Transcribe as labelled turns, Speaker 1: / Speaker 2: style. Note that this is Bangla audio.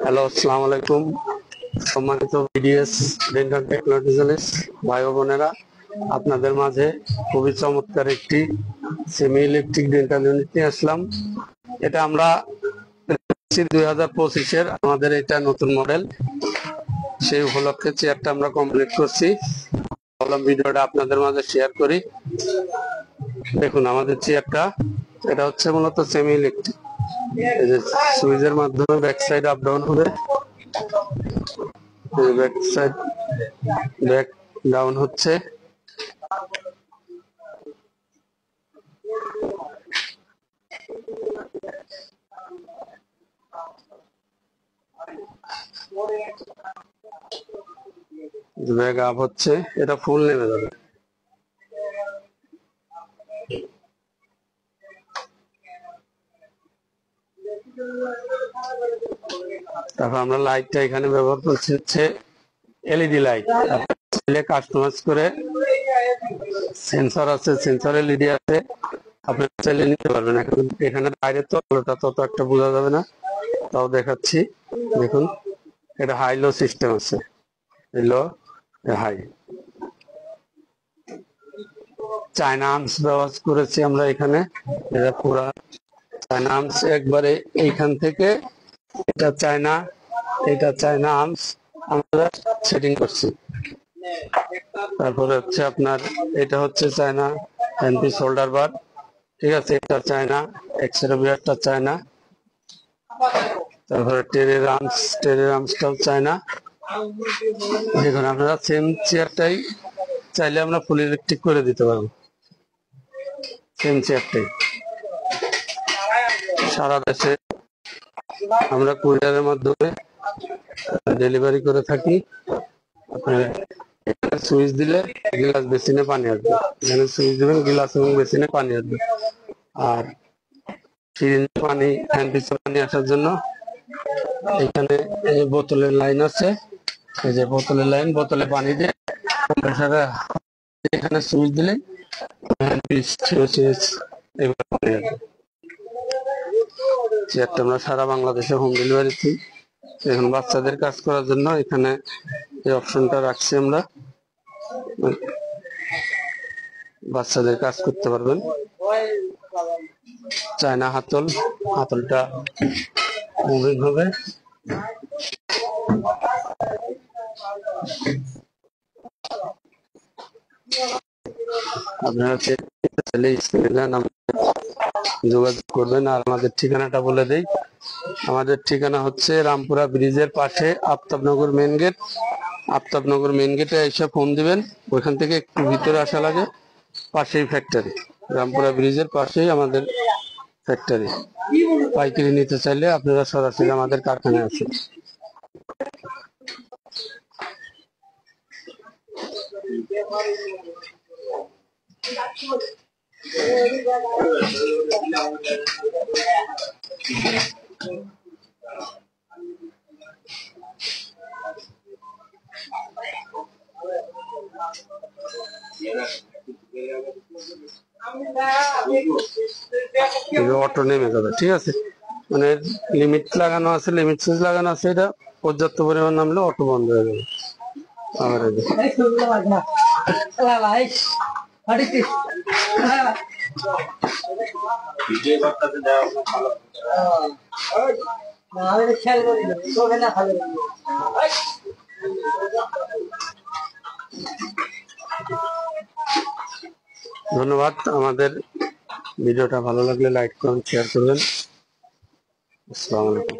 Speaker 1: হ্যালো, আসসালামু আলাইকুম। সম্মানিত বিডিএস ডেন্টাল টেকনোলজিস্ট ভাই ও বোনেরা, আপনাদের মাঝে খুবই চমৎকার একটি সেমি ইলেকট্রিক ডেন্টাল ইউনিট নিয়ে আসলাম। এটা আমরা 2025-এর আমাদের এটা নতুন মডেল, সেই উপলক্ষে চেয়ারটা আমরা কমপ্লিট করছি। ভাবলাম ভিডিওটা আপনাদের মাঝে শেয়ার করি। দেখুন আমাদের চেয়ারটা, এটা হচ্ছে মূলত সেমি ইলেকট্রিক। এই যে সুইচের মাধ্যমে ব্যাক সাইড আপ ডাউন হবে, ব্যাক সাইড ব্যাক ডাউন হচ্ছে। ব্যাক আপ হচ্ছে, এটা ফুল নেমে যাবে। তারপর আমরা লাইটটা এখানে ব্যবহার করছি হচ্ছে এলইডি লাইট। কাস্টমাইজ করে সেন্সর আছে, সেন্সর এলইডি আছে, আপনি চাইলে নিতে পারবেন। এখানে বাইরে তো আলোটা তত একটা বোঝা যাবে না, তাও দেখাচ্ছি। দেখুন এটা হাই লো সিস্টেম আছে, লো হাই। চায়না আর্মস ব্যবহার করেছি আমরা এখানে। এটা পুরা চায়না আর্মস, একবারে এইখান থেকে এটা চায়না আর্মস আমরা সেটিং করছি। তারপরে হচ্ছে আপনার এটা হচ্ছে চায়না এনপি শোল্ডার বার, ঠিক আছে। এটা চায়না এক্সরে বিয়ারটা চায়না। তারপরে টেরের আর্মসটাও চায়না। দেখুন আপনারা সেম চেয়ারটাই চাইলে আমরা ফুল ইলেকট্রিক করে দিতে পারবো। সেম চেয়ারটাই সারা দেশে আমরা কুরিয়ারের মাধ্যমে ডেলিভারি করে থাকি। সুইচ দিলে গ্লাস বেসিনে পানি আসবে, এখানে সুইচ দিবেন, গ্লাস এবং বেসিনে পানি আসবে। আর সিরিঞ্জে পানি, হ্যান্ড পিসে পানি আসার জন্য এখানে এই বোতলের লাইন আছে। এই যে বোতলের লাইন, বোতলে পানি দিয়ে এখানে সুইচ দিলে হ্যান্ড পিস এগুলো পানি আসবে। চেয়ারটা আমরা সারা বাংলাদেশে হোম ডেলিভারি দিই। এখন বাচ্চাদের কাজ করার জন্য এখানে এই অপশনটা রাখছি আমরা, বাচ্চাদের কাজ করতে পারবেন। চায়না হাতলটা মুভিং হবে। আপনারা যোগাযোগ করবেন। আর আমাদের ঠিকানাটা বলে দেই, আমাদের ঠিকানা হচ্ছে রামপুরা ব্রিজের পাশে Aftabnagar main gate. Aftabnagar main গেটে এসে ফোন দিবেন, ওইখান থেকে একটু ভিতরে আসা লাগে, পাশেই ফ্যাক্টরি। রামপুরা ব্রিজের পাশেই আমাদের ফ্যাক্টরি। পাইকারি নিতে চাইলে আপনারা সরাসরি আমাদের কারখানায় আসেন। অটো নেমে যাবে, ঠিক আছে। মানে লিমিট লাগানো আছে, লিমিট সুইচ লাগানো আছে, এটা পর্যাপ্ত পরিমাণ নামলে অটো বন্ধ হয়ে যাবে। ধন্যবাদ। আমাদের ভিডিওটা ভালো লাগলে লাইক করুন, শেয়ার করবেন। আসসালামু আলাইকুম।